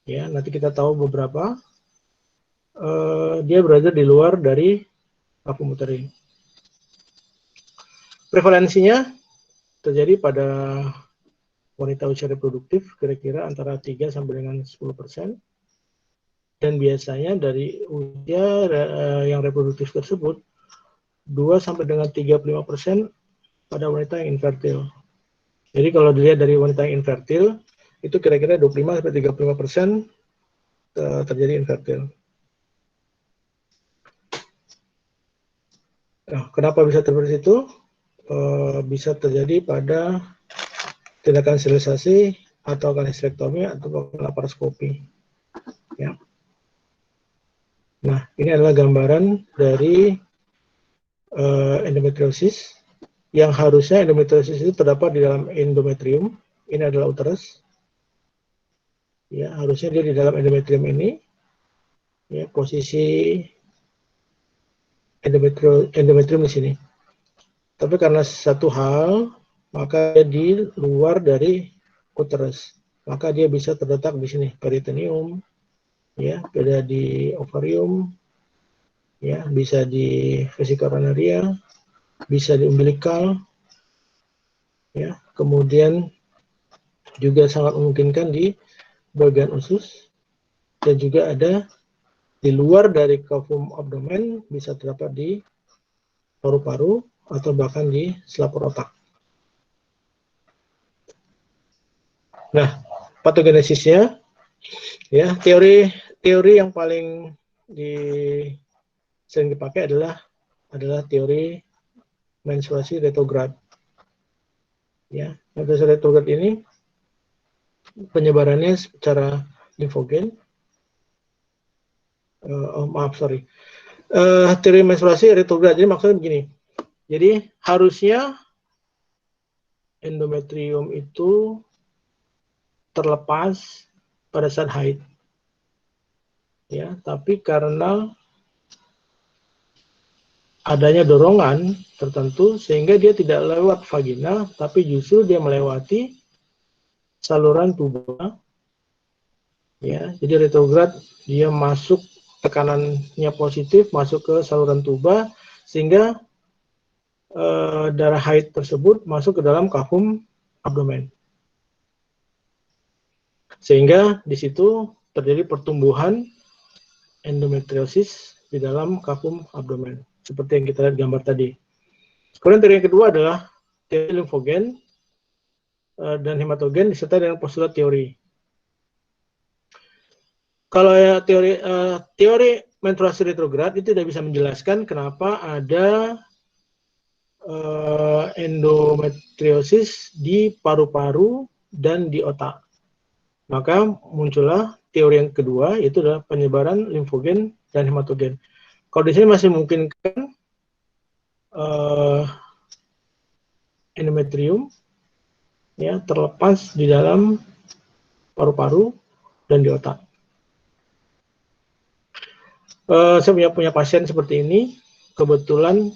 Ya, nanti kita tahu beberapa. Dia berada di luar dari vakum uterin. Prevalensinya terjadi pada wanita usia reproduktif kira-kira antara 3 sampai dengan 10%. Dan biasanya dari usia yang reproduktif tersebut 2 sampai dengan 35% pada wanita yang infertil. Jadi kalau dilihat dari wanita yang infertil, itu kira-kira 25 sampai 35% terjadi infertil. Nah, kenapa bisa seperti itu? Bisa terjadi pada tindakan sterilisasi atau histerektomi atau laparoskopi. Ya. Nah, ini adalah gambaran dari endometriosis. Yang harusnya endometriosis itu terdapat di dalam endometrium. Ini adalah uterus. Ya, harusnya dia di dalam endometrium ini. Ya, posisi endometrium di sini. Tapi karena satu hal, maka dia di luar dari uterus. Maka dia bisa terletak di sini, peritoneum, ya, ada di ovarium, ya, bisa di vesika urinaria, bisa di umbilikal, ya, kemudian juga sangat memungkinkan di bagian usus, dan juga ada di luar dari cavum abdomen, bisa terdapat di paru-paru atau bahkan di selaput otak. Nah, patogenesisnya, ya, teori yang paling sering dipakai adalah teori menstruasi retrograd. Ya, menstruasi retrograd ini penyebarannya secara limfogen. Teori menstruasi retrograd, jadi maksudnya begini. Jadi harusnya endometrium itu terlepas pada saat haid. Ya, tapi karena adanya dorongan tertentu sehingga dia tidak lewat vagina, tapi justru dia melewati saluran tuba. Ya, jadi retrograd dia masuk, tekanannya positif, masuk ke saluran tuba sehingga darah haid tersebut masuk ke dalam cavum abdomen. Sehingga di situ terjadi pertumbuhan endometriosis di dalam cavum abdomen, seperti yang kita lihat gambar tadi. Kemudian teori yang kedua adalah teori limfogen dan hematogen disertai dengan postulat teori. Kalau ya teori menstruasi retrograd itu tidak bisa menjelaskan kenapa ada endometriosis di paru-paru dan di otak. Maka muncullah teori yang kedua, yaitu adalah penyebaran limfogen dan hematogen. Kalau di sini masih memungkinkan endometrium, ya, terlepas di dalam paru-paru dan di otak. Saya punya pasien seperti ini, kebetulan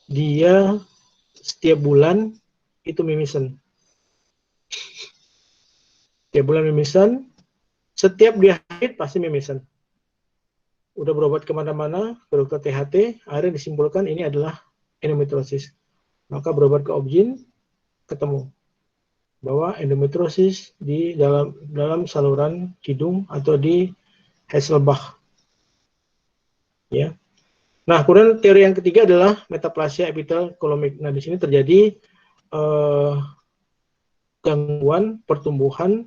dia setiap bulan itu mimisen. Setiap bulan mimisen, setiap dia haid pasti mimisen. Udah berobat kemana-mana, ke dokter THT, akhirnya disimpulkan ini adalah endometriosis. Maka berobat ke obgyn, ketemu bahwa endometriosis di dalam saluran hidung atau di Hasselbach. Ya. Nah, kemudian teori yang ketiga adalah metaplasia epitel kolomik. Nah, di sini terjadi gangguan pertumbuhan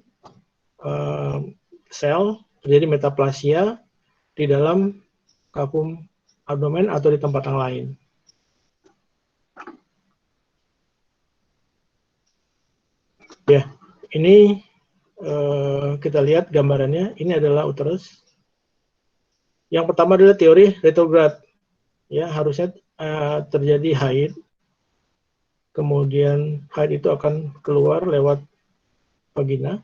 sel, terjadi metaplasia di dalam cavum abdomen atau di tempat yang lain. Ya, ini kita lihat gambarannya. Ini adalah uterus. Yang pertama adalah teori retrograd. Ya, harusnya terjadi haid. Kemudian haid itu akan keluar lewat vagina.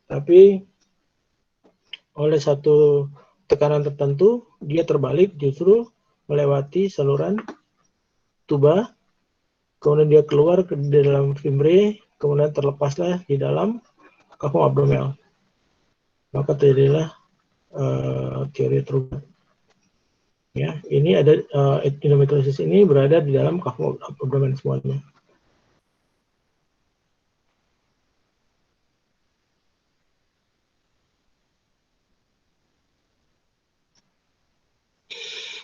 Tapi oleh satu tekanan tertentu, dia terbalik justru melewati saluran tuba, kemudian dia keluar ke dalam fimbre, kemudian terlepaslah di dalam kahum abdominal. Maka terjadilah teori Trugad. Ya, ini ada endometriosis ini berada di dalam kahum abdomen semuanya.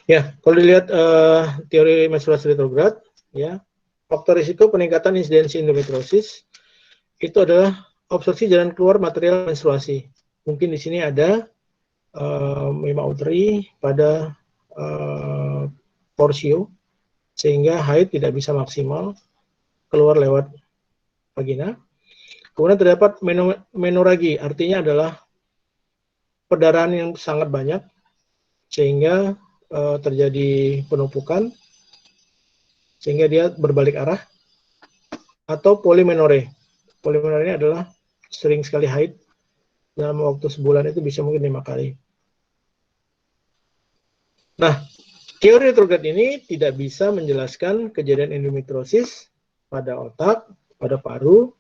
Ya, kalau dilihat teori menstruasi retrograd, ya, faktor risiko peningkatan insidensi endometriosis itu adalah obstruksi jalan keluar material menstruasi. Mungkin di sini ada hemauteri pada porsio, sehingga haid tidak bisa maksimal keluar lewat vagina. Kemudian terdapat menoragi, artinya adalah perdarahan yang sangat banyak, sehingga terjadi penumpukan, sehingga dia berbalik arah. Atau polimenore. Polimenore ini adalah sering sekali haid, dalam waktu sebulan itu bisa mungkin 5 kali. Nah, teori retrograd ini tidak bisa menjelaskan kejadian endometriosis pada otak, pada paru,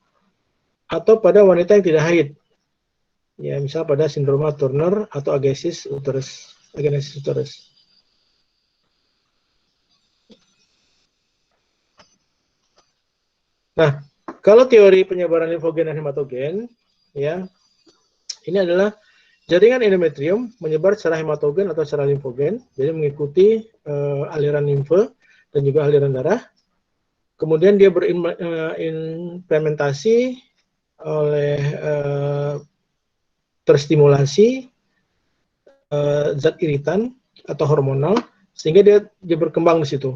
atau pada wanita yang tidak haid. Ya, misal pada sindroma Turner atau agenesis uterus. Nah, kalau teori penyebaran limfogen dan hematogen, ya, ini adalah jaringan endometrium menyebar secara hematogen atau secara limfogen, jadi mengikuti aliran limfe dan juga aliran darah. Kemudian dia berimplementasi oleh terstimulasi zat iritan atau hormonal, sehingga dia berkembang di situ.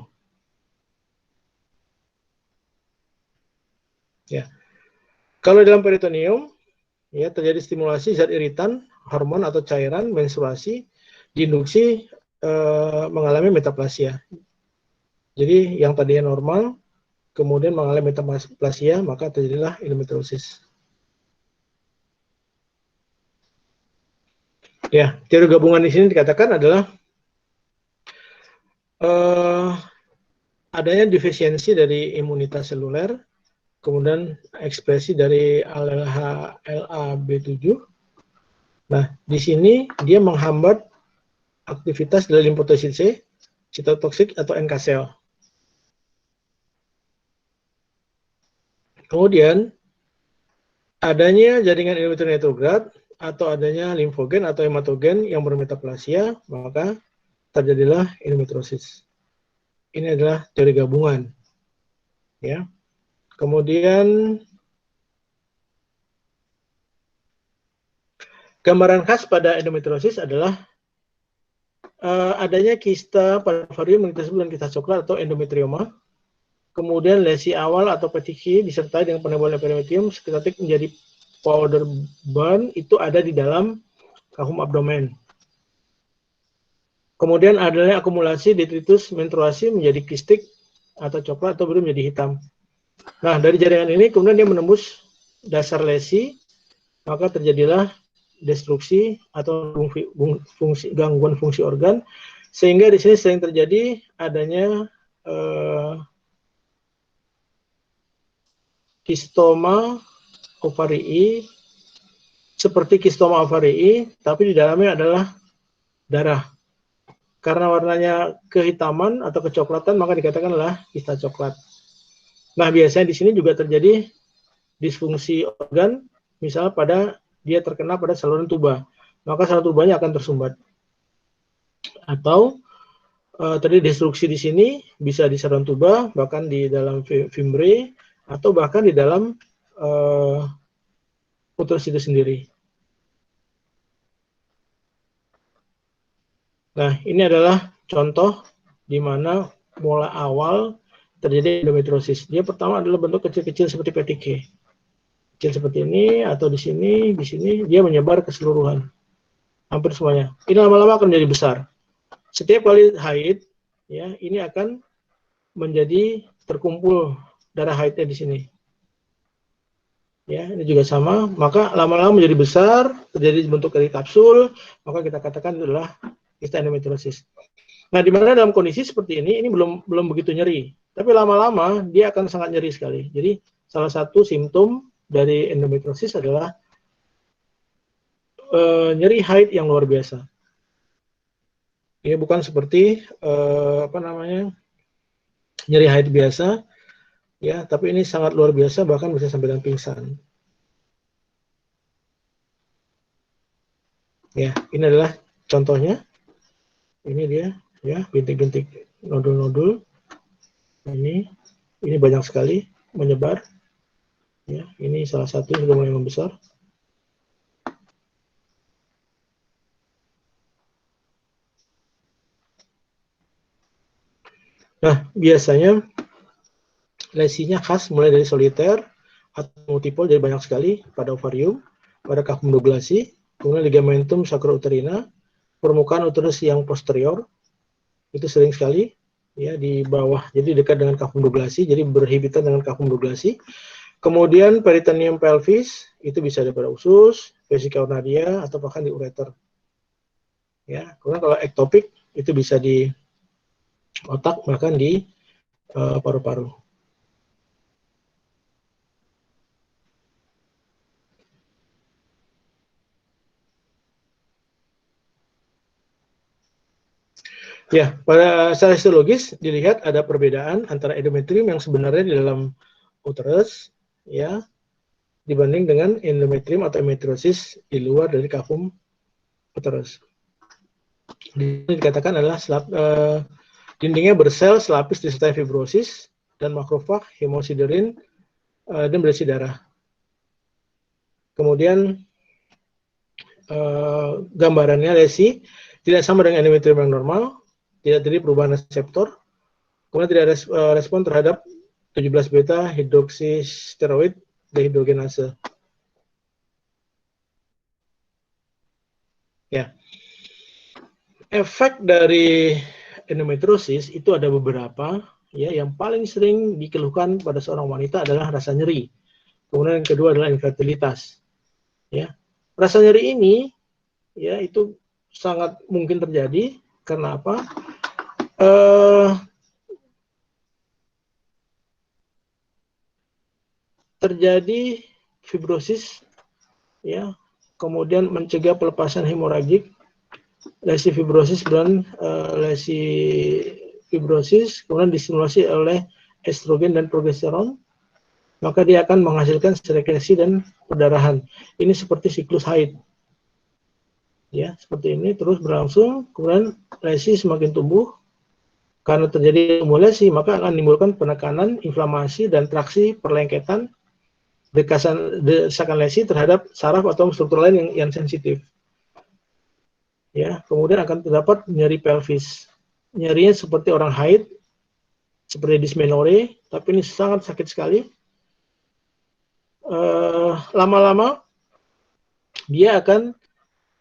Ya, kalau dalam peritoneum, ya, terjadi stimulasi zat iritan, hormon atau cairan menstruasi, diinduksi mengalami metaplasia. Jadi yang tadinya normal, kemudian mengalami metaplasia, maka terjadilah endometriosis. Ya, teori gabungan di sini dikatakan adalah adanya defisiensi dari imunitas seluler, kemudian ekspresi dari LHLA-B7. Nah, di sini dia menghambat aktivitas dari limfosit C, sitotoksik atau NK sel. Kemudian adanya jaringan endometrium retrograd atau adanya limfogen atau hematogen yang bermetaplasia, maka terjadilah endometriosis. Ini adalah teori gabungan. Ya. Kemudian gambaran khas pada endometriosis adalah adanya kista pada ovarium yang disebut dengan kista coklat atau endometrioma. Kemudian lesi awal atau petiki disertai dengan penebalan periotium seketika menjadi powder burn, itu ada di dalam kahum abdomen. Kemudian adanya akumulasi detritus menstruasi menjadi kistik atau coklat atau belum menjadi hitam. Nah, dari jaringan ini kemudian dia menembus dasar lesi, maka terjadilah destruksi atau gangguan fungsi organ, sehingga di sini sering terjadi adanya kistoma ovarii, seperti kistoma ovarii, tapi di dalamnya adalah darah. Karena warnanya kehitaman atau kecoklatan, maka dikatakanlah kista coklat. Nah, biasanya di sini juga terjadi disfungsi organ, misalnya pada dia terkena pada saluran tuba, maka saluran tubanya akan tersumbat. Atau terjadi destruksi di sini, bisa di saluran tuba, bahkan di dalam fimbre, atau bahkan di dalam uterus itu sendiri. Nah, ini adalah contoh di mana mulai awal terjadi endometriosis. Dia pertama adalah bentuk kecil-kecil seperti PTK. Kecil seperti ini, atau di sini, dia menyebar keseluruhan. Hampir semuanya. Ini lama-lama akan menjadi besar. Setiap kali haid, ya, ini akan menjadi terkumpul darah haidnya di sini. Ya, ini juga sama. Maka lama-lama menjadi besar, terjadi bentuk dari kapsul, maka kita katakan itu adalah kista endometriosis. Nah, di mana dalam kondisi seperti ini belum begitu nyeri, tapi lama-lama dia akan sangat nyeri sekali. Jadi salah satu simptom dari endometriosis adalah nyeri haid yang luar biasa. Ini bukan seperti nyeri haid biasa, ya, tapi ini sangat luar biasa, bahkan bisa sampai dengan pingsan. Ya, ini adalah contohnya. Ini dia, ya, bintik-bintik nodul-nodul. Ini banyak sekali menyebar. Ya, ini salah satu yang sudah mulai membesar. Nah, biasanya lesinya khas mulai dari soliter atau multiple, jadi banyak sekali pada ovarium, pada kafum douglasi, kemudian ligamentum sacrouterina, permukaan uterus yang posterior, itu sering sekali ya di bawah, jadi dekat dengan kafum douglasi, jadi berhibitan dengan kafum douglasi. Kemudian peritoneum pelvis, itu bisa ada pada usus, vesica urnaria, atau bahkan di ureter. Ya, kemudian kalau ektopik itu bisa di otak, bahkan di paru-paru. Ya, pada secara histologis dilihat ada perbedaan antara endometrium yang sebenarnya di dalam uterus, ya, dibanding dengan endometrium atau endometriosis di luar dari kafum uterus. Ini dikatakan adalah dindingnya bersel selapis disertai fibrosis dan makrofag, hemosiderin, dan berisi darah. Kemudian gambarannya lesi tidak sama dengan endometrium yang normal, tidak terjadi perubahan reseptor, kemudian tidak ada respon terhadap 17 beta hidroksisteroid dehidrogenase. Ya, efek dari endometriosis itu ada beberapa. Ya, yang paling sering dikeluhkan pada seorang wanita adalah rasa nyeri. Kemudian yang kedua adalah infertilitas. Ya, rasa nyeri ini, ya, itu sangat mungkin terjadi karena apa? Terjadi fibrosis, ya, kemudian mencegah pelepasan hemoragik, lesi fibrosis dan lesi fibrosis, kemudian distimulasi oleh estrogen dan progesteron, maka dia akan menghasilkan sekresi dan perdarahan. Ini seperti siklus haid. Ya, seperti ini terus berlangsung, kemudian lesi semakin tumbuh. Karena terjadi lesi, maka akan menimbulkan penekanan, inflamasi, dan traksi perlengketan desakan lesi terhadap saraf atau struktur lain yang sensitif. Ya, kemudian akan terdapat nyeri pelvis. Nyerinya seperti orang haid, seperti dysmenorrhea, tapi ini sangat sakit sekali. Lama-lama dia akan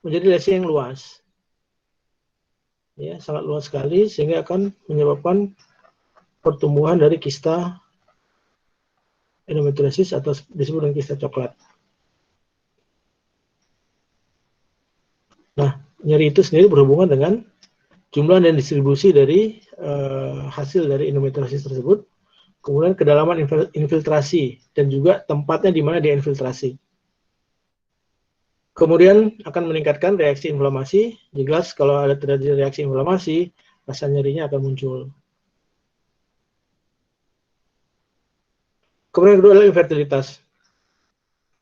menjadi lesi yang luas. Ya, sangat luas sekali sehingga akan menyebabkan pertumbuhan dari kista endometriosis atau disebut dengan kista coklat. Nah, nyeri itu sendiri berhubungan dengan jumlah dan distribusi dari hasil dari endometriosis tersebut, kemudian kedalaman infiltrasi dan juga tempatnya di mana dia infiltrasi. Kemudian akan meningkatkan reaksi inflamasi. Jelas kalau ada terjadi reaksi inflamasi, rasa nyerinya akan muncul. Kemudian kedua adalah infertilitas.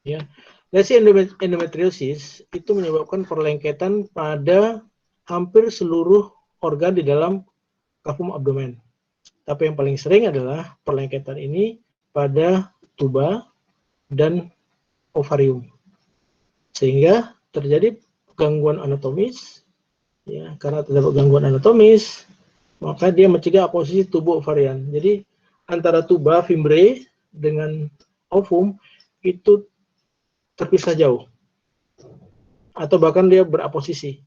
Ya. Lesi endometriosis itu menyebabkan perlengketan pada hampir seluruh organ di dalam kafum abdomen. Tapi yang paling sering adalah perlengketan ini pada tuba dan ovarium. Sehingga terjadi gangguan anatomis, ya, karena terdapat gangguan anatomis, maka dia mencegah posisi tubuh ovarian. Jadi antara tuba fimbriae dengan ovum itu terpisah jauh, atau bahkan dia beraposisi,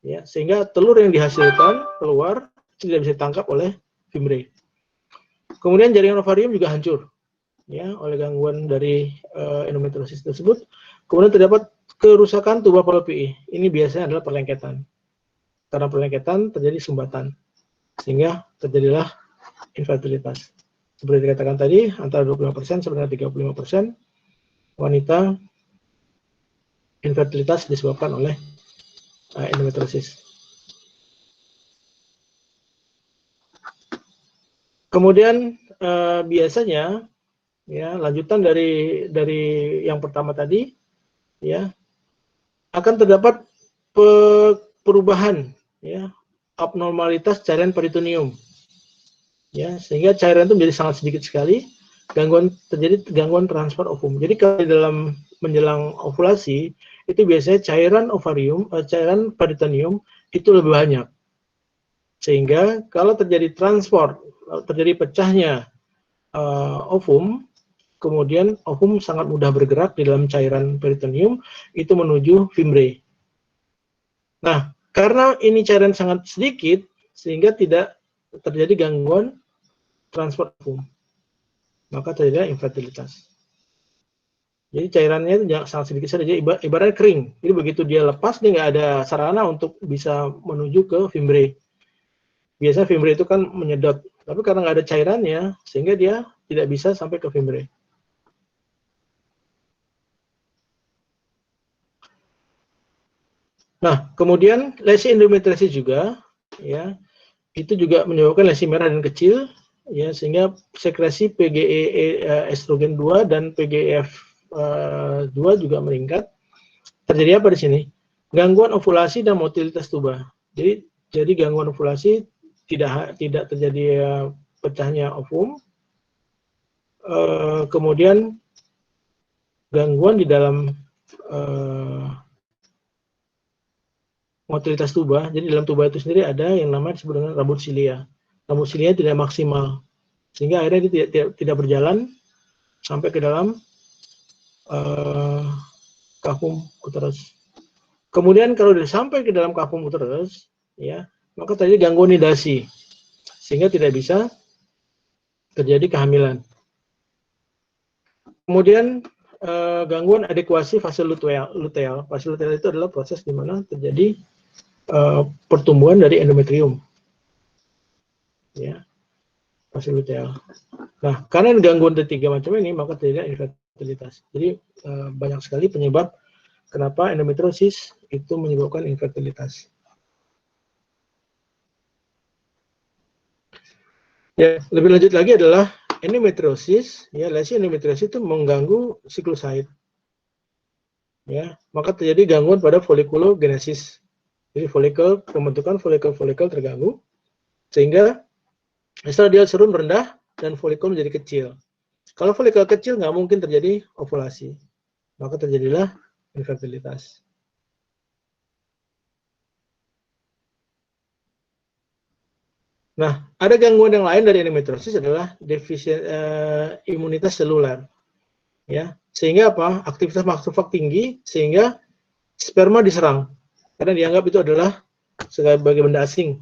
ya, sehingga telur yang dihasilkan keluar tidak bisa ditangkap oleh fimbriae. Kemudian jaringan ovarium juga hancur, ya, oleh gangguan dari endometriosis tersebut. Kemudian terdapat kerusakan tuba Fallopiae. Ini biasanya adalah perlengketan. Karena perlengketan terjadi sumbatan, sehingga terjadilah infertilitas. Seperti dikatakan tadi, antara 25% sampai 35% wanita infertilitas disebabkan oleh endometriosis. Kemudian biasanya ya lanjutan dari yang pertama tadi ya akan terdapat perubahan ya abnormalitas cairan peritoneum ya sehingga cairan itu menjadi sangat sedikit sekali, terjadi gangguan transfer ovum. Jadi kalau di dalam menjelang ovulasi itu biasanya cairan ovarium, cairan peritoneum itu lebih banyak. Sehingga kalau terjadi transport, terjadi pecahnya ovum, kemudian ovum sangat mudah bergerak di dalam cairan peritoneum itu menuju fimbre. Nah, karena ini cairan sangat sedikit, sehingga tidak terjadi gangguan transport ovum, maka terjadi infertilitas. Jadi cairannya itu sangat sedikit saja, jadi ibaratnya kering. Jadi begitu dia lepas, dia nggak ada sarana untuk bisa menuju ke fimbre. Biasanya fimbre itu kan menyedot, tapi karena nggak ada cairannya, sehingga dia tidak bisa sampai ke fimbre. Nah, kemudian lesi endometriosis juga, ya, itu juga menyebabkan lesi merah dan kecil, ya, sehingga sekresi PGE estrogen 2 dan PGF2 juga meningkat. Terjadi apa di sini? Gangguan ovulasi dan motilitas tuba. Jadi gangguan ovulasi tidak terjadi pecahnya ovum, kemudian gangguan di dalam motilitas tuba. Jadi dalam tuba itu sendiri ada yang namanya disebut dengan rambut silia. Rambut silia tidak maksimal, sehingga akhirnya dia tidak berjalan sampai ke dalam kafum uterus. Kemudian kalau dia sampai ke dalam kafum uterus, ya, maka terjadi gangguan nidasi, sehingga tidak bisa terjadi kehamilan. Kemudian gangguan adekuasi fase luteal. Fase luteal itu adalah proses di mana terjadi pertumbuhan dari endometrium, ya, fase luteal. Nah, karena gangguan ketiga macam ini, maka terjadi infertilitas. Jadi banyak sekali penyebab kenapa endometriosis itu menyebabkan infertilitas. Ya, lebih lanjut lagi adalah endometriosis, ya, lesi endometriosis itu mengganggu siklus haid. Ya, maka terjadi gangguan pada folikulogenesis. Jadi pembentukan folikel terganggu, sehingga estradiol rendah dan folikel menjadi kecil. Kalau folikel kecil nggak mungkin terjadi ovulasi, maka terjadilah infertilitas. Nah, ada gangguan yang lain dari endometriosis adalah defisi imunitas seluler, ya, sehingga apa? Aktivitas makrofag tinggi sehingga sperma diserang karena dianggap itu adalah sebagai benda asing,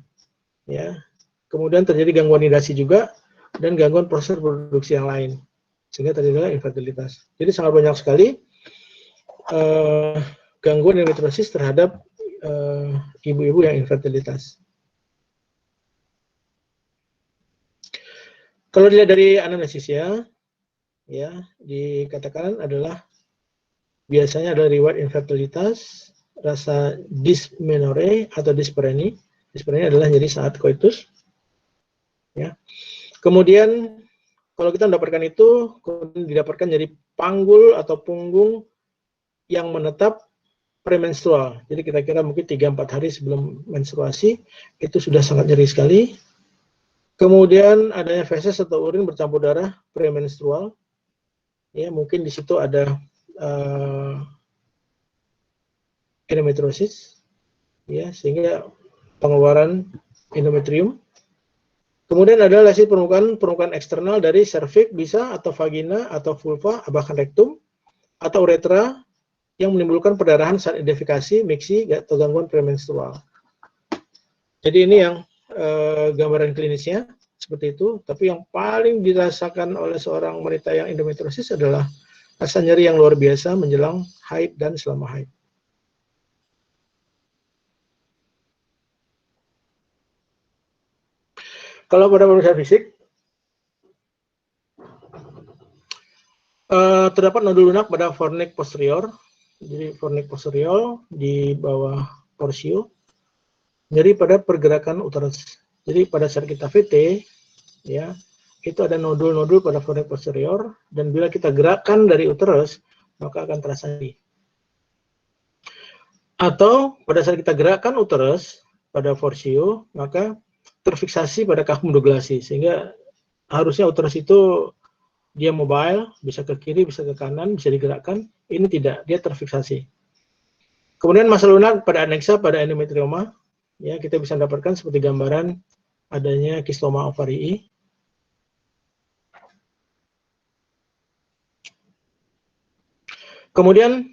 ya. Kemudian terjadi gangguan nidasi juga dan gangguan proses reproduksi yang lain, sehingga terjadilah infertilitas. Jadi sangat banyak sekali gangguan endometriosis terhadap ibu-ibu yang infertilitas. Kalau dilihat dari anamnesisnya, ya, dikatakan adalah biasanya adalah riwayat infertilitas, rasa dysmenorrhea atau dyspareunia. Dyspareunia adalah nyeri saat koitus, ya. Kemudian kalau kita mendapatkan itu, kemudian didapatkan nyeri panggul atau punggung yang menetap premenstrual. Jadi kira-kira mungkin 3-4 hari sebelum menstruasi itu sudah sangat nyeri sekali. Kemudian adanya feses atau urin bercampur darah premenstrual. Ya, mungkin di situ ada endometriosis, ya, sehingga pengeluaran endometrium. Kemudian ada lesi permukaan eksternal dari serviks bisa atau vagina atau vulva bahkan rektum atau uretra yang menimbulkan perdarahan saat identifikasi, miksi atau gangguan premenstrual. Jadi ini yang gambaran klinisnya seperti itu, tapi yang paling dirasakan oleh seorang wanita yang endometriosis adalah rasa nyeri yang luar biasa menjelang haid dan selama haid. Kalau pada pemeriksaan fisik, terdapat nodul lunak pada fornix posterior, jadi fornix posterior di bawah porsio, nyeri pada pergerakan uterus. Jadi pada saat kita VT, ya, itu ada nodul-nodul pada fornix posterior, dan bila kita gerakkan dari uterus, maka akan terasa nyeri. Atau pada saat kita gerakkan uterus pada forsio, maka terfiksasi pada kahum douglasii, sehingga harusnya uterus itu dia mobile, bisa ke kiri, bisa ke kanan, bisa digerakkan. Ini tidak, dia terfiksasi. Kemudian massa lunak pada aneksa pada endometrioma, ya, kita bisa dapatkan seperti gambaran adanya kistoma ovarii. Kemudian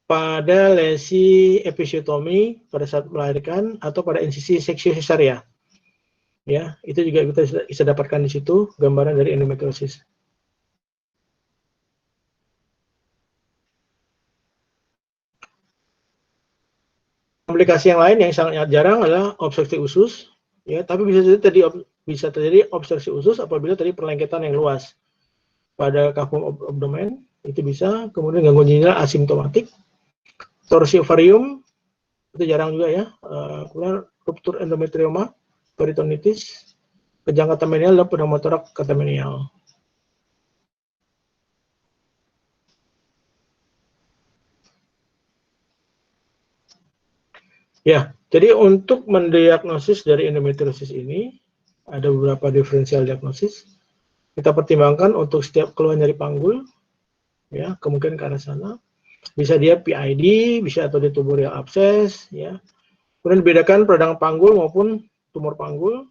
pada lesi episiotomi pada saat melahirkan atau pada insisi seksio cesaria, ya, itu juga kita bisa dapatkan di situ gambaran dari endometriosis. Komplikasi yang lain yang sangat jarang adalah obstruksi usus, ya, tapi bisa terjadi obstruksi usus apabila tadi perlengketan yang luas pada kahum abdomen, itu bisa. Kemudian gangguan ginjal asimptomatik, torsi ovarium itu jarang juga, ya. Kemudian ruptur endometrioma, peritonitis, kejang katamenial dan pneumotorak katamenial. Ya, jadi untuk mendiagnosis dari endometriosis ini ada beberapa diferensial diagnosis. Kita pertimbangkan untuk setiap keluhan nyeri panggul, ya, kemungkinan ke arah sana. Bisa dia PID, bisa atau dia tubular abses, ya. Kemudian dibedakan peradangan panggul maupun tumor panggul.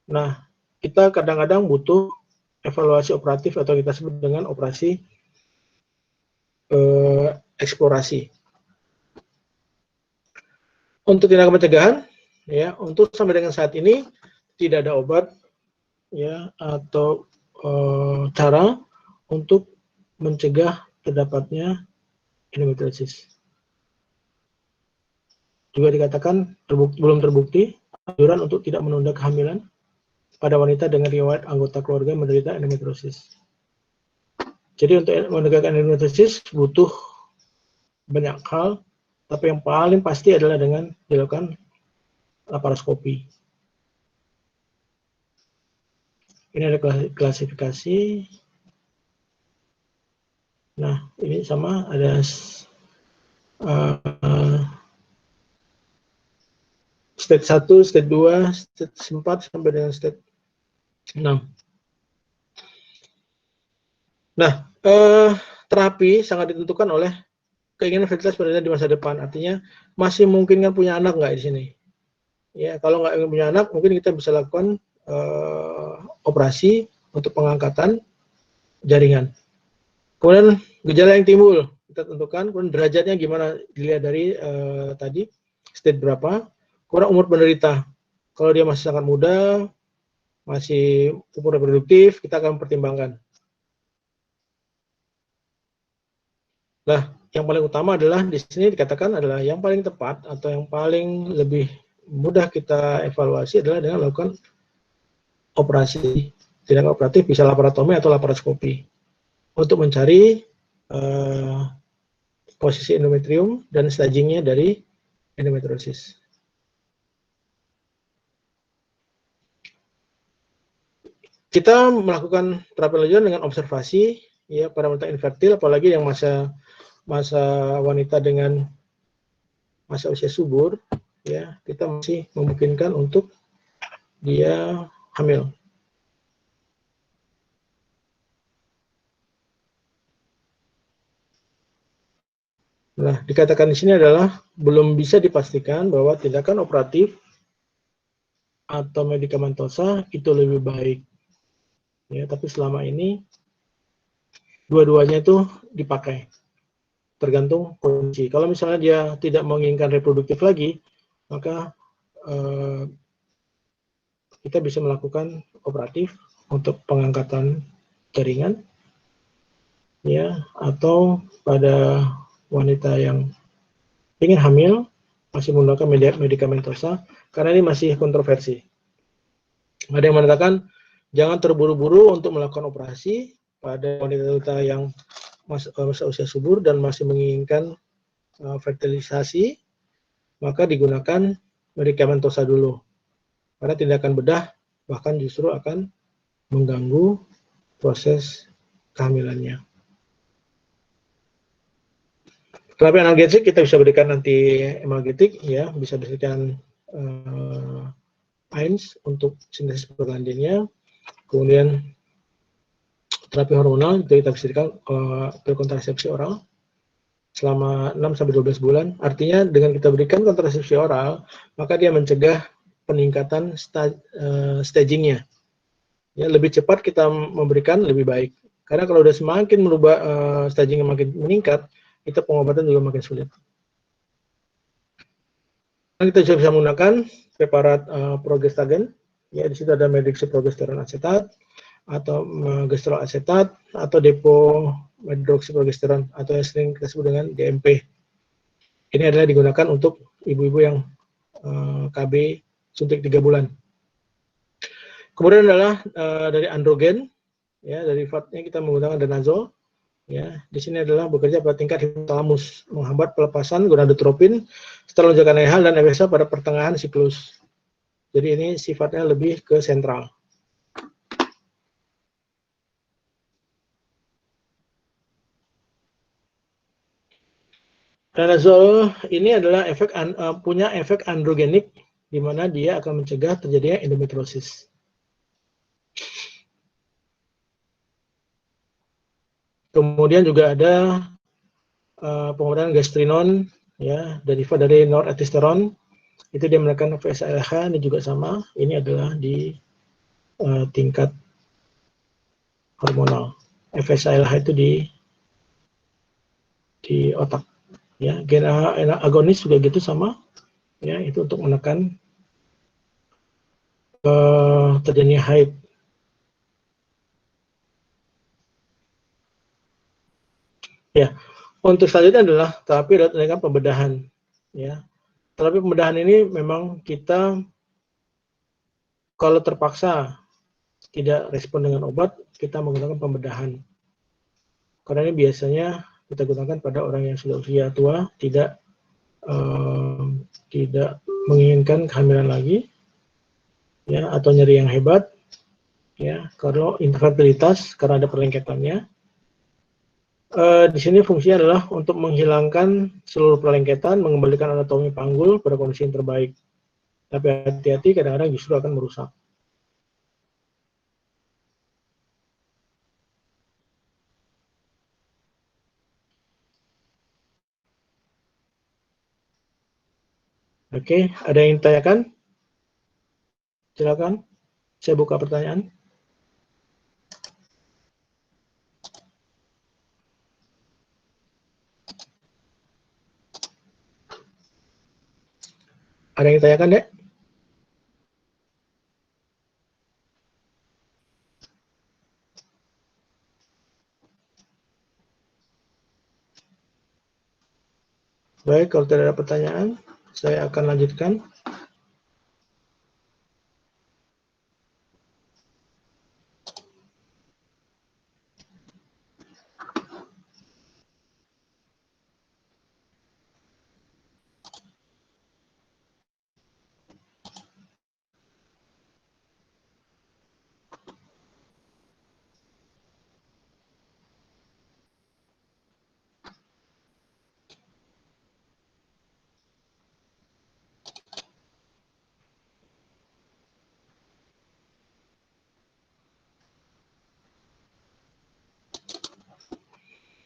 Nah, kita kadang-kadang butuh evaluasi operatif atau kita sebut dengan operasi eksplorasi. Untuk tindakan pencegahan, ya, untuk sampai dengan saat ini tidak ada obat, ya, atau cara untuk mencegah terdapatnya endometriosis. Juga dikatakan belum terbukti anjuran untuk tidak menunda kehamilan pada wanita dengan riwayat anggota keluarga menderita endometriosis. Jadi untuk menegakkan endometriosis butuh banyak hal, tapi yang paling pasti adalah dengan dilakukan laparoskopi. Ini ada klasifikasi. Nah, ini sama, ada stage 1, stage 2, stage 4 sampai dengan stage 6. Nah, terapi sangat ditentukan oleh keinginan fertilitas pada di masa depan. Artinya masih mungkin kan punya anak nggak di sini? Ya, kalau nggak ingin punya anak, mungkin kita bisa lakukan operasi untuk pengangkatan jaringan. Kemudian gejala yang timbul kita tentukan, kemudian derajatnya gimana dilihat dari tadi stage berapa, kemudian umur penderita. Kalau dia masih sangat muda, masih umur reproduktif, kita akan pertimbangkan. Nah, yang paling utama adalah di sini dikatakan adalah yang paling tepat atau yang paling lebih mudah kita evaluasi adalah dengan melakukan operasi. Tindakan operatif bisa laparotomi atau laparoskopi untuk mencari posisi endometrium dan stagingnya dari endometriosis. Kita melakukan terapi lanjutan dengan observasi, ya, pada wanita infertil, apalagi yang masa wanita dengan masa usia subur, ya, kita masih memungkinkan untuk dia hamil. Nah, dikatakan di sini adalah belum bisa dipastikan bahwa tindakan operatif atau medikamentosa itu lebih baik, ya, tapi selama ini dua-duanya itu dipakai, tergantung kondisi. Kalau misalnya dia tidak menginginkan reproduktif lagi, maka kita bisa melakukan operatif untuk pengangkatan jaringan, ya, atau pada wanita yang ingin hamil masih menggunakan medikamentosa, karena ini masih kontroversi. Ada yang mengatakan jangan terburu-buru untuk melakukan operasi, pada wanita yang masa usia subur dan masih menginginkan fertilisasi, maka digunakan medikamentosa dulu. Karena tindakan bedah bahkan justru akan mengganggu proses kehamilannya. Terapi analgesik kita bisa berikan anti emalgetik, ya, bisa berikan AINS untuk sintesis perlanjinnya. Kemudian terapi hormonal kita bisa berikan kontrasepsi oral selama 6-12 bulan. Artinya dengan kita berikan kontrasepsi oral, maka dia mencegah peningkatan stagingnya. Ya, lebih cepat kita memberikan lebih baik. Karena kalau udah semakin merubah stagingnya makin meningkat, itu pengobatan juga makin sulit. Kita juga bisa menggunakan preparat progestagen. Ya, di situ ada medroxyprogesteron asetat atau gestrol asetat atau depo medroxyprogesteron atau yang sering kita sebut dengan DMP. Ini adalah digunakan untuk ibu-ibu yang KB suntik 3 bulan. Kemudian adalah dari androgen, ya, dari fatnya kita menggunakan danazol. Ya, di sini adalah bekerja pada tingkat hipotalamus, menghambat pelepasan gonadotropin setelah lonjakan HL dan FSH pada pertengahan siklus. Jadi ini sifatnya lebih ke sentral. Danazol ini adalah punya efek androgenik, di mana dia akan mencegah terjadinya endometriosis. Kemudian juga ada penggunaan gastrinon, ya, derivat dari norethistron, itu dia menekan FSH, ini juga sama, ini adalah di tingkat hormonal. FSH itu di otak, ya. Gen agonis juga gitu sama, ya, itu untuk menekan terjadinya haid. Ya, untuk selanjutnya adalah terapi dengan pembedahan, ya. Terapi pembedahan ini memang kita kalau terpaksa tidak respon dengan obat, kita menggunakan pembedahan. Karena ini biasanya kita gunakan pada orang yang sudah usia tua, tidak menginginkan kehamilan lagi, ya, atau nyeri yang hebat, ya, kalau infertilitas karena ada perlengketannya. Di sini fungsinya adalah untuk menghilangkan seluruh perlengketan, mengembalikan anatomi panggul pada kondisi yang terbaik. Tapi hati-hati, kadang-kadang justru akan merusak. Oke, ada yang ditanyakan? Silakan, saya buka pertanyaan. Ada yang ditanyakan, Dek? Baik, kalau tidak ada pertanyaan, saya akan lanjutkan.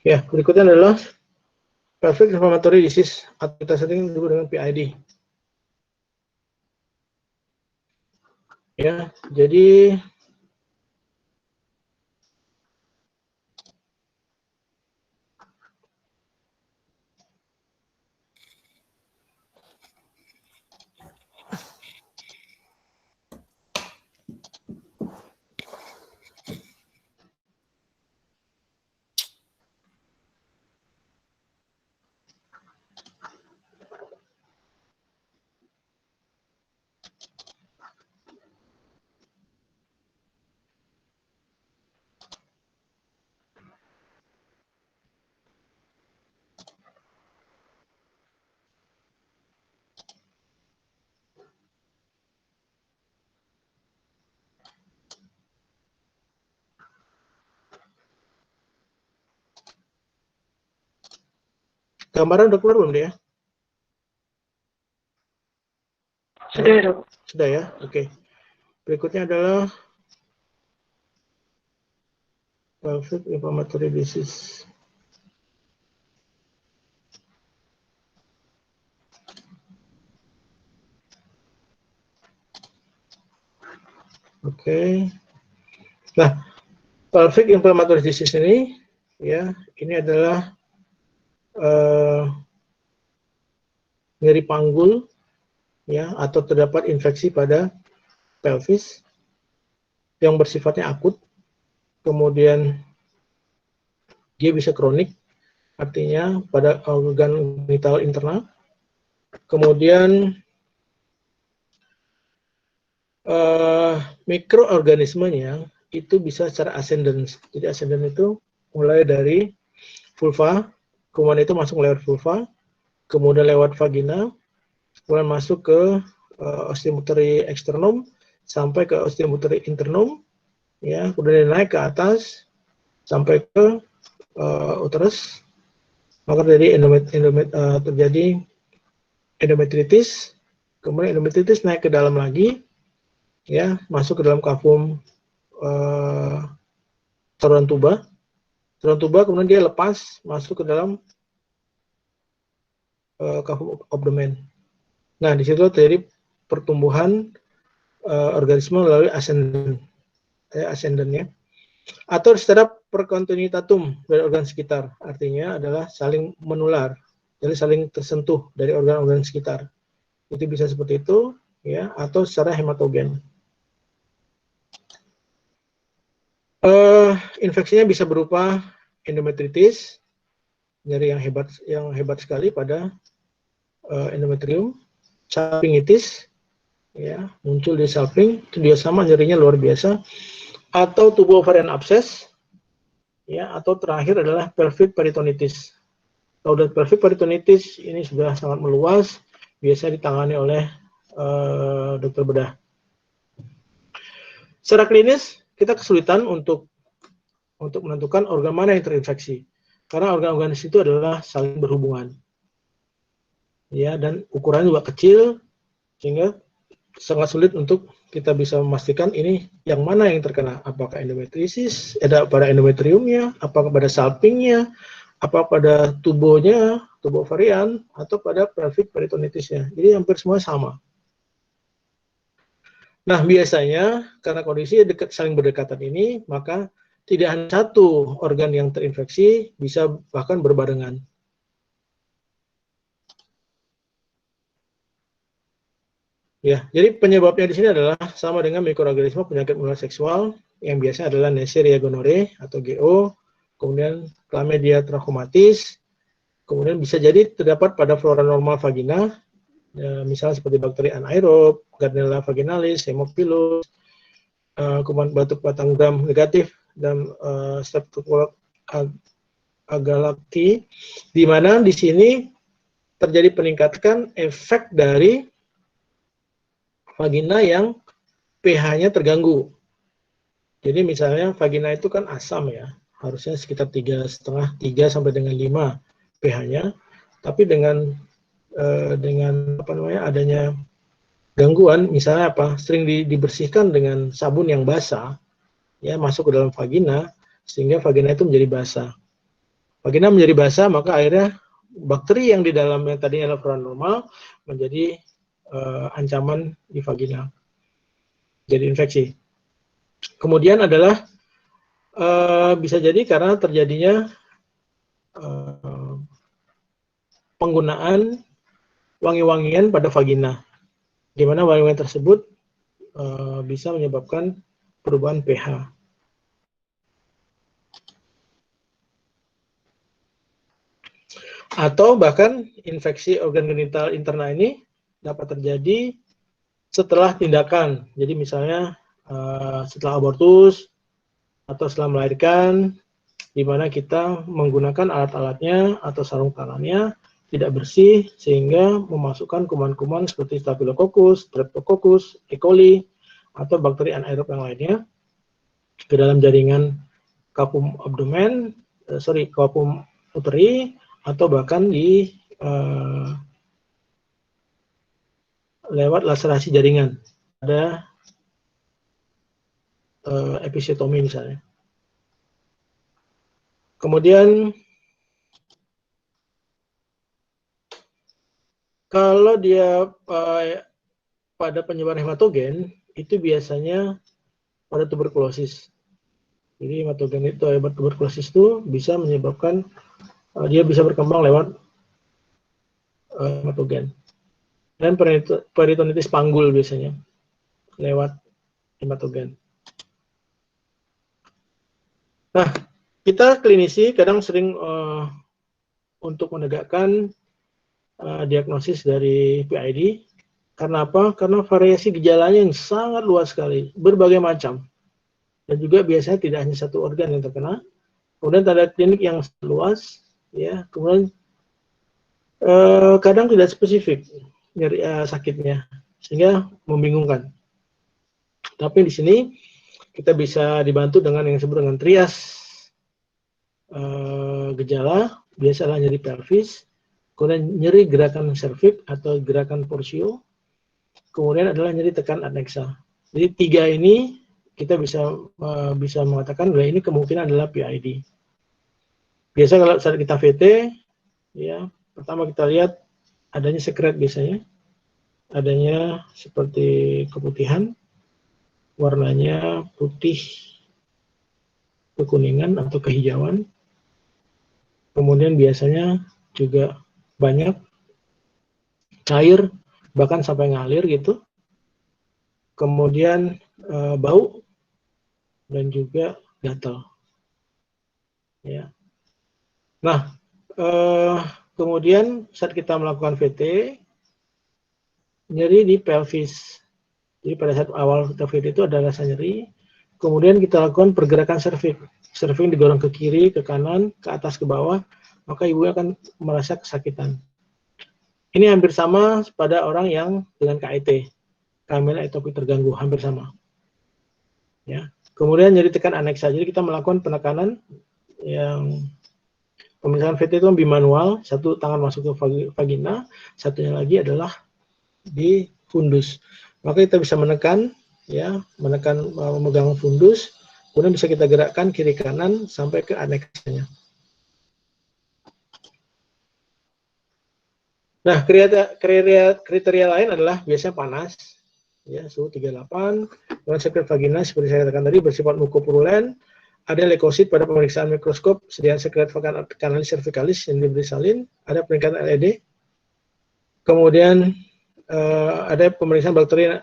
Ya, berikutnya adalah pelvic inflammatory disease atau kita sering disebut dengan PID. Ya, jadi Gambaran udah keluar belum dia? Sudah, Dok. Sudah ya, oke. Berikutnya adalah pelvic inflammatory disease. Oke. Nah, pelvic inflammatory disease ini, ya, ini adalah nyeri panggul, ya, atau terdapat infeksi pada pelvis yang bersifatnya akut, kemudian dia bisa kronik, artinya pada organ genital internal, kemudian mikroorganismenya itu bisa secara ascendant. Jadi ascendant itu mulai dari vulva, kemudian itu masuk lewat vulva, kemudian lewat vagina, kemudian masuk ke osteometry externum sampai ke osteometry internum, ya, kemudian naik ke atas sampai ke uterus, maka terjadi endometritis, kemudian endometritis naik ke dalam lagi, ya, masuk ke dalam kavum saluran tuba, kemudian dia lepas masuk ke dalam kavum abdomen. Nah, di situ terjadi pertumbuhan organisme melalui ascendant, ya, atau secara perkontinuitatum dari organ sekitar, artinya adalah saling menular, jadi saling tersentuh dari organ-organ sekitar. Itu bisa seperti itu, ya, atau secara hematogen. Infeksinya bisa berupa endometritis, nyeri yang hebat sekali pada endometrium, salpingitis, ya, muncul di salping, itu dia sama nyerinya luar biasa, atau tubuh ovarian abses, ya, atau terakhir adalah pelvic peritonitis. Kalau dari pelvic peritonitis ini sudah sangat meluas, biasa ditangani oleh dokter bedah. Secara klinis kita kesulitan untuk menentukan organ mana yang terinfeksi, karena organ-organ itu adalah saling berhubungan, ya, dan ukurannya juga kecil, sehingga sangat sulit untuk kita bisa memastikan ini yang mana yang terkena, apakah endometriosis, pada endometriumnya, apakah pada salpingnya, apa pada tubuhnya, tubuh ovarian, atau pada pelvic peritonitisnya. Jadi hampir semua sama. Nah, biasanya karena kondisi saling berdekatan ini, maka tidak hanya satu organ yang terinfeksi, bisa bahkan berbarengan. Ya, jadi penyebabnya di sini adalah sama dengan mikroorganisme penyakit menular seksual, yang biasa adalah Neisseria gonorrhoeae atau GO, kemudian Chlamydia trachomatis, kemudian bisa jadi terdapat pada flora normal vagina, ya, misalnya seperti bakteri anaerob, Gardnerella vaginalis, Haemophilus, kuman batuk batang gram negatif, dan Streptococcus agalacti, di mana di sini terjadi peningkatan efek dari vagina yang pH-nya terganggu. Jadi misalnya vagina itu kan asam, ya, harusnya sekitar 3,5 sampai dengan 5 pH-nya, tapi dengan adanya gangguan, misalnya sering dibersihkan dengan sabun yang basah, ya, masuk ke dalam vagina, sehingga vagina itu menjadi basah. Vagina menjadi basah, maka akhirnya bakteri yang di dalamnya tadinya adalah flora normal menjadi ancaman di vagina, jadi infeksi. Kemudian adalah bisa jadi karena terjadinya penggunaan wangi-wangian pada vagina, di mana wangi-wangian tersebut bisa menyebabkan perubahan pH. Atau bahkan infeksi organ genital internal ini dapat terjadi setelah tindakan. Jadi misalnya setelah abortus atau setelah melahirkan, di mana kita menggunakan alat-alatnya atau sarung tangannya tidak bersih, sehingga memasukkan kuman-kuman seperti Staphylococcus, Streptococcus, E. coli, atau bakteri anaerob yang lainnya ke dalam jaringan kavum uteri, atau bahkan di lewat laserasi jaringan. Ada episiotomi misalnya. Kemudian kalau dia pada penyebaran hematogen, itu biasanya pada tuberkulosis. Jadi hematogen itu, tuberkulosis itu bisa menyebabkan dia bisa berkembang lewat hematogen. Dan peritonitis panggul biasanya lewat hematogen. Nah, kita klinisi kadang sering untuk menegakkan diagnosis dari PID. Karena apa? Karena variasi gejalanya yang sangat luas sekali, berbagai macam. Dan juga biasanya tidak hanya satu organ yang terkena. Kemudian tanda klinik yang luas, ya. Kemudian kadang tidak spesifik nyeri sakitnya, sehingga membingungkan. Tapi di sini kita bisa dibantu dengan yang disebut dengan trias gejala, biasalah nyeri pelvis, kemudian nyeri gerakan serviks atau gerakan porsio, kemudian adalah nyeri tekan adneksa. Jadi tiga ini kita bisa mengatakan bahwa ini kemungkinan adalah PID. Biasa kalau saat kita VT, ya pertama kita lihat adanya sekret biasanya, adanya seperti keputihan, warnanya putih kekuningan atau kehijauan. Kemudian biasanya juga banyak cair, bahkan sampai ngalir gitu. Kemudian bau dan juga gatal. Ya. Nah, kemudian saat kita melakukan VT, nyeri di pelvis. Jadi pada saat awal kita VT itu ada rasa nyeri. Kemudian kita lakukan pergerakan serviks. Serviks didorong ke kiri, ke kanan, ke atas, ke bawah, maka ibu akan merasa kesakitan. Ini hampir sama pada orang yang dengan KIT, kehamilan ektopik terganggu, hampir sama. Ya. Kemudian nyeri tekan aneksa. Jadi kita melakukan penekanan yang pemeriksaan VT itu bimanual, satu tangan masuk ke vagina, satunya lagi adalah di fundus. Maka kita bisa menekan, ya, memegang fundus, kemudian bisa kita gerakkan kiri kanan sampai ke aneksanya. Nah, kriteria lain adalah biasanya panas, ya, suhu 38, kemudian sekret vagina seperti saya katakan tadi bersifat mukopurulen, ada leukosit pada pemeriksaan mikroskop, sediaan sekret kanalis cervicalis yang diberi salin, ada peningkatan LED, kemudian ada pemeriksaan bakteri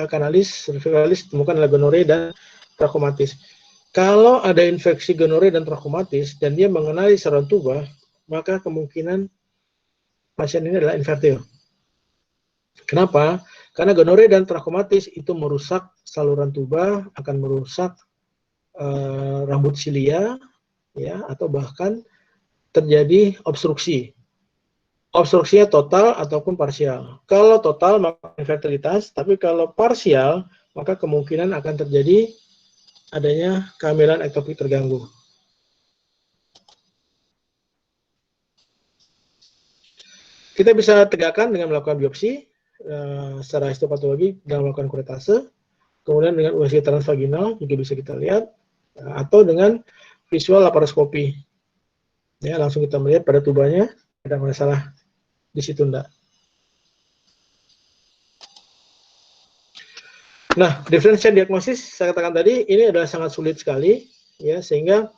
kanalis cervicalis ditemukan adalah gonore dan trachomatis. Kalau ada infeksi gonore dan trachomatis dan dia mengenali saluran tuba, maka kemungkinan pasien ini adalah infertil. Kenapa? Karena gonore dan trachomatis itu merusak saluran tuba, akan merusak rambut silia, ya, atau bahkan terjadi obstruksi. Obstruksinya total ataupun parsial. Kalau total maka infertilitas, tapi kalau parsial maka kemungkinan akan terjadi adanya kehamilan ektopik terganggu. Kita bisa tegakkan dengan melakukan biopsi secara histopatologi dengan melakukan kuretase, kemudian dengan USG transvaginal juga bisa kita lihat, atau dengan visual laparoskopi. Ya, langsung kita melihat pada tubanya ada masalah di situ enggak. Nah, diferensial diagnosis saya katakan tadi ini adalah sangat sulit sekali, ya, sehingga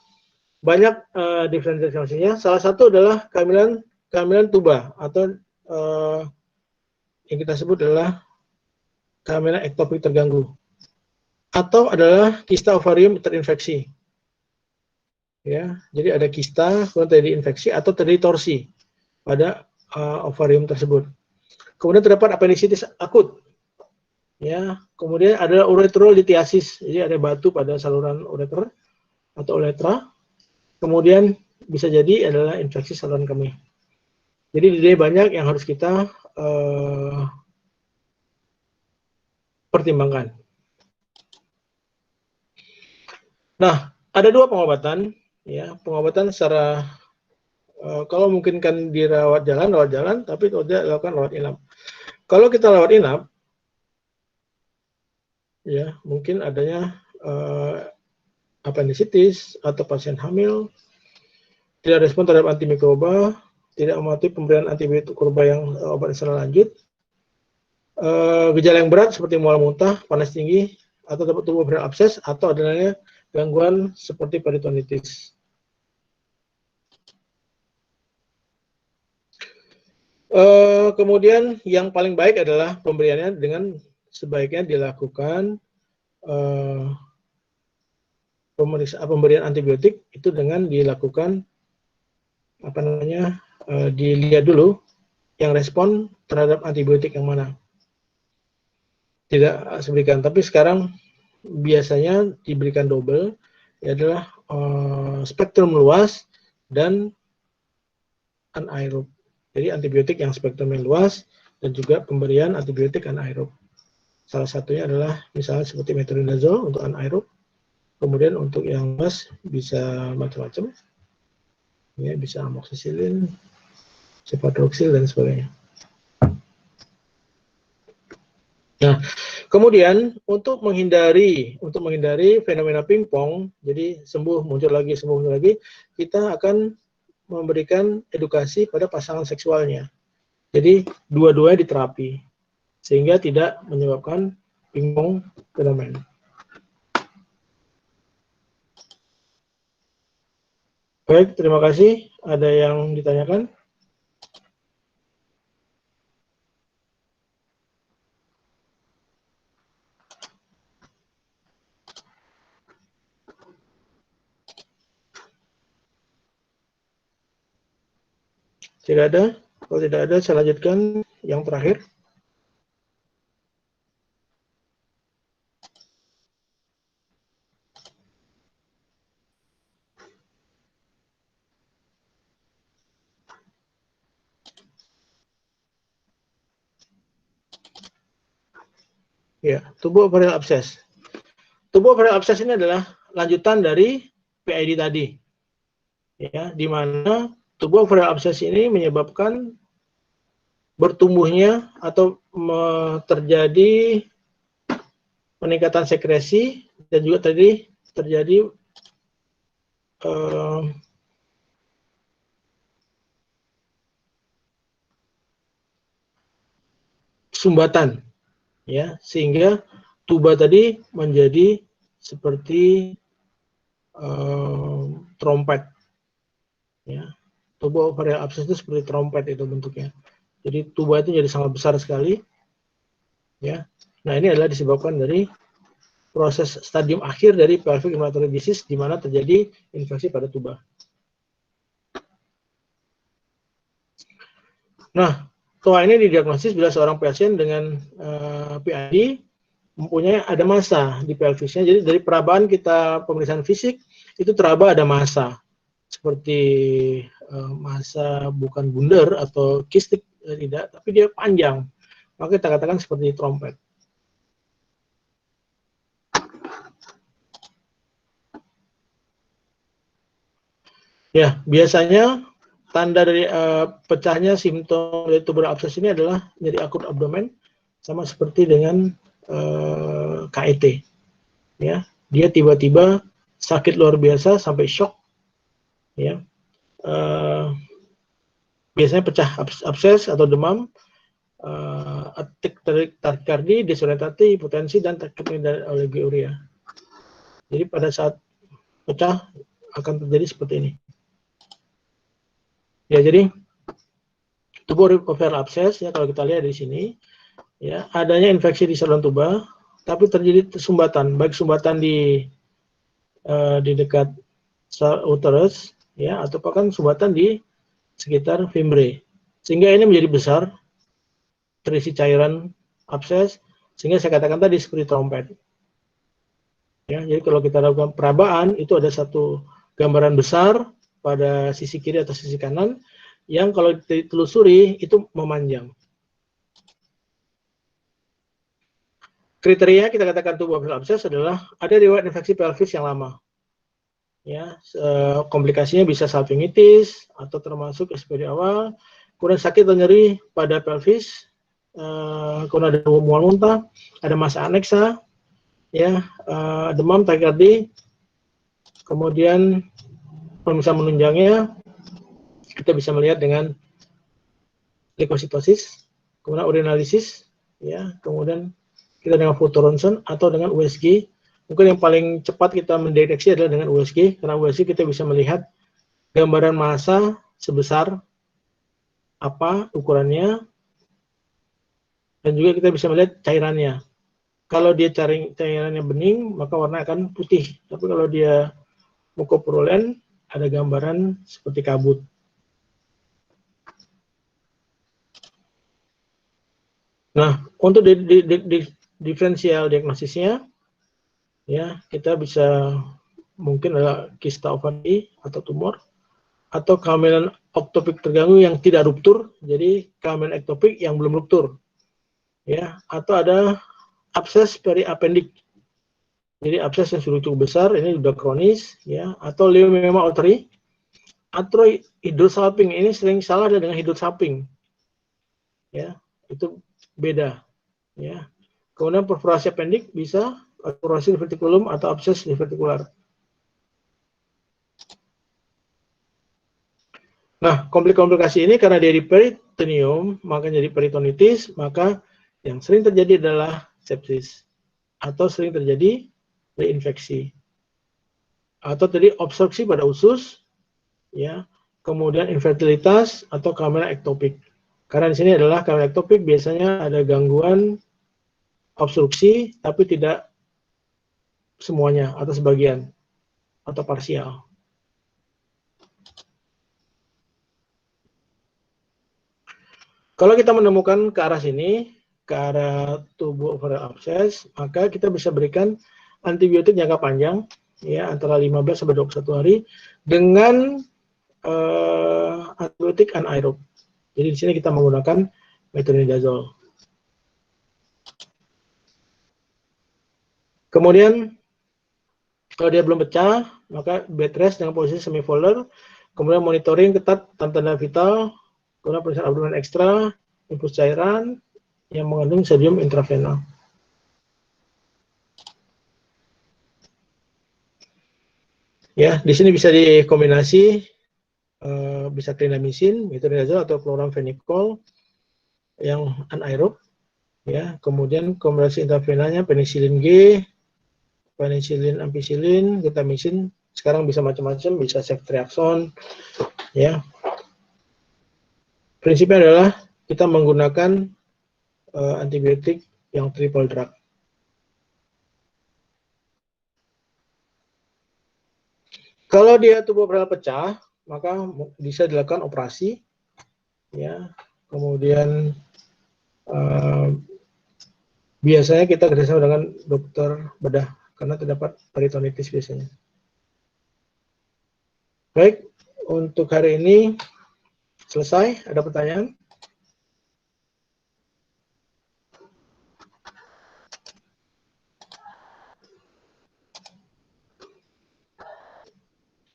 banyak diferensial diagnosisnya. Salah satu adalah kehamilan tuba atau yang kita sebut adalah kehamilan ektopik terganggu, atau adalah kista ovarium terinfeksi. Ya, jadi ada kista, kemudian terjadi infeksi atau terjadi torsi pada ovarium tersebut. Kemudian terdapat apendisitis akut. Ya, kemudian ada uretrolitiasis, jadi ada batu pada saluran ureter atau uretra. Kemudian bisa jadi adalah infeksi saluran kemih. Jadi banyak yang harus kita pertimbangkan. Nah, ada dua pengobatan, ya, pengobatan secara Kalau mungkin kan dirawat jalan, tapi tidak lakukan rawat inap. Kalau kita rawat inap, ya mungkin adanya apendisitis atau pasien hamil, tidak respon terhadap antimikroba, tidak mematuhi pemberian antibiotik mikroba yang obat secara lanjut, gejala yang berat seperti mual muntah, panas tinggi, atau tubuh berabses, atau adanya gangguan seperti peritonitis. Kemudian yang paling baik adalah pemberiannya dengan sebaiknya dilakukan pemberian antibiotik itu dengan dilakukan dilihat dulu yang respon terhadap antibiotik yang mana. Tidak diberikan, tapi sekarang biasanya diberikan double, adalah spektrum luas dan anaerob. Jadi antibiotik yang spektrumnya luas dan juga pemberian antibiotik anaerob. Salah satunya adalah misalnya seperti metronidazole untuk anaerob. Kemudian untuk yang luas bisa macam-macam. Ya, bisa amoxicillin, cefadroxil dan sebagainya. Nah, kemudian untuk menghindari fenomena pingpong, jadi sembuh muncul lagi, kita akan memberikan edukasi pada pasangan seksualnya. Jadi dua-duanya diterapi sehingga tidak menyebabkan pingpong fenomen. Baik, terima kasih. Ada yang ditanyakan? Tidak ada? Kalau tidak ada, saya lanjutkan yang terakhir. Ya, tubuh ovarial abscess. Tubuh ovarial abscess ini adalah lanjutan dari PID tadi. Ya, di mana tubuh ovarial abscess ini menyebabkan bertumbuhnya atau terjadi peningkatan sekresi dan juga tadi terjadi sumbatan, ya, sehingga tuba tadi menjadi seperti trompet, ya. Tuba ovarial abscess itu seperti trompet itu bentuknya. Jadi tuba itu jadi sangat besar sekali, ya. Nah, ini adalah disebabkan dari proses stadium akhir dari pelvic inflammatory disease di mana terjadi infeksi pada tuba. Nah, TOA ini didiagnosis bila seorang pasien dengan PID mempunyai ada massa di pelvisnya. Jadi dari perabaan kita pemeriksaan fisik itu teraba ada massa seperti massa bukan bundar atau kistik, tidak, tapi dia panjang. Maka kita katakan seperti trompet. Ya, biasanya tanda dari pecahnya simptom dari tubular abscess ini adalah nyeri akut abdomen, sama seperti dengan KET. Ya, dia tiba-tiba sakit luar biasa sampai shock. Ya, biasanya pecah abses atau demam, takikardi, disorientasi, hipotensi, dan takikardia oliguria. Jadi pada saat pecah akan terjadi seperti ini. Ya, jadi tubuh ovarial abscess, ya, kalau kita lihat di sini, ya, adanya infeksi di saluran tuba, tapi terjadi sumbatan, baik sumbatan di dekat uterus, ya, atau bahkan sumbatan di sekitar fimbre, sehingga ini menjadi besar, terisi cairan abses, sehingga saya katakan tadi seperti trompet. Ya, jadi kalau kita lakukan perabaan, itu ada satu gambaran besar pada sisi kiri atau sisi kanan, yang kalau ditelusuri itu memanjang. Kriteria kita katakan tubuh ovarial abscess adalah ada riwayat infeksi pelvis yang lama. Ya, komplikasinya bisa salpingitis atau termasuk SPD awal, kemudian sakit atau nyeri pada pelvis, kemudian ada mual muntah, ada masa aneksa, ya, demam, takikardi, kemudian pemeriksaan menunjangnya kita bisa melihat dengan leukositosis, kemudian urinalisis, ya, kemudian kita dengan foto ronsen atau dengan USG. Mungkin yang paling cepat kita mendeteksi adalah dengan USG, karena USG kita bisa melihat gambaran massa sebesar apa ukurannya, dan juga kita bisa melihat cairannya. Kalau dia cairannya bening, maka warna akan putih. Tapi kalau dia mukopurulen, ada gambaran seperti kabut. Nah, untuk diferensial diagnosisnya, ya kita bisa mungkin ada kista ovari atau tumor, atau kehamilan ektopik terganggu yang tidak ruptur, jadi kehamilan ektopik yang belum ruptur, ya, atau ada abses periapendik, jadi abses yang sudah cukup besar, ini sudah kronis, ya, atau leiomyoma uteri, atau hidrosalping, ini sering salah dengan hidrosalping, ya, itu beda, ya. Kemudian perforasi apendik bisa perforasi divertikulum atau abses divertikular. Nah, komplikasi ini karena dia di peritoneum, maka jadi peritonitis, maka yang sering terjadi adalah sepsis, atau sering terjadi reinfeksi, atau tadi obstruksi pada usus, ya, kemudian infertilitas atau kehamilan ektopik. Karena di sini adalah kehamilan ektopik biasanya ada gangguan obstruksi, tapi tidak semuanya atau sebagian atau parsial. Kalau kita menemukan ke arah sini, ke arah tubuh ovarian abses, maka kita bisa berikan antibiotik jangka panjang, ya, antara 15 sampai 21 hari dengan antibiotik anaerob. Jadi di sini kita menggunakan metronidazole. Kemudian kalau dia belum pecah, maka bed rest dengan posisi semifolder, kemudian monitoring ketat tanda-tanda vital, kemudian pemeriksaan abdomen ekstra, infus cairan yang mengandung sodium intravenal. Ya, di sini bisa dikombinasi, bisa clindamycin, metronidazole atau chloramphenicol yang anaerob, ya. Kemudian kombinasi intravenalnya penisilin G, penicillin, ampicillin, gentamicin. Sekarang bisa macam-macam, bisa ceftriaxone, ya. Prinsipnya adalah kita menggunakan antibiotik yang triple drug. Kalau dia tubuh ovarian pecah, maka bisa dilakukan operasi, ya. Kemudian biasanya kita kerjasama dengan dokter bedah karena terdapat peritonitis biasanya. Baik, untuk hari ini selesai. Ada pertanyaan?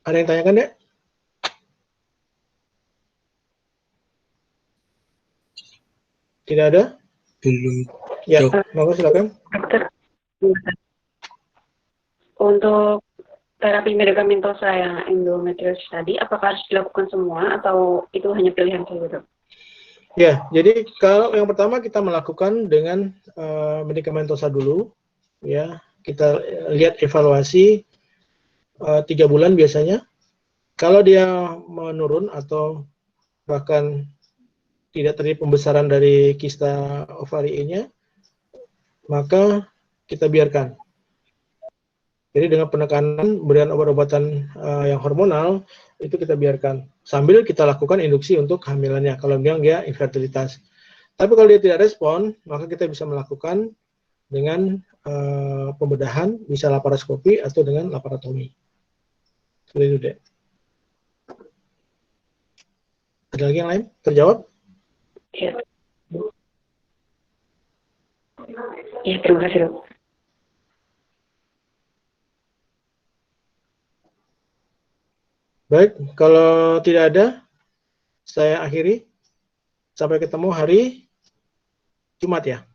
Ada yang tanyakan, Dek? Tidak ada? Belum. Ya, monggo silakan. Dokter, untuk terapi medikamentosa yang endometriosis tadi, apakah harus dilakukan semua atau itu hanya pilihan saja, Dok? Ya, jadi kalau yang pertama kita melakukan dengan medikamentosa dulu, ya. Kita lihat evaluasi 3 bulan biasanya. Kalau dia menurun atau bahkan tidak terjadi pembesaran dari kista ovari-nya, maka kita biarkan. Jadi dengan penekanan, berian obat-obatan yang hormonal, itu kita biarkan. Sambil kita lakukan induksi untuk kehamilannya, kalau dia infertilitas. Tapi kalau dia tidak respon, maka kita bisa melakukan dengan pembedahan, bisa laparoskopi atau dengan laparotomi. Seperti itu, Dek. Ada lagi yang lain? Terjawab? Iya. Iya, terima kasih, Dok. Baik, kalau tidak ada, saya akhiri. Sampai ketemu hari Jumat ya.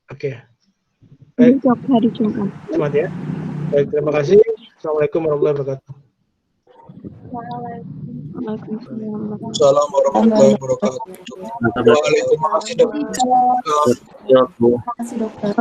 Oke. Baik. Hari Jumat. Jumat ya. Baik, terima kasih. Assalamualaikum warahmatullahi wabarakatuh. Waalaikumsalam warahmatullahi wabarakatuh. Waalaikumsalam. Terima kasih dokter.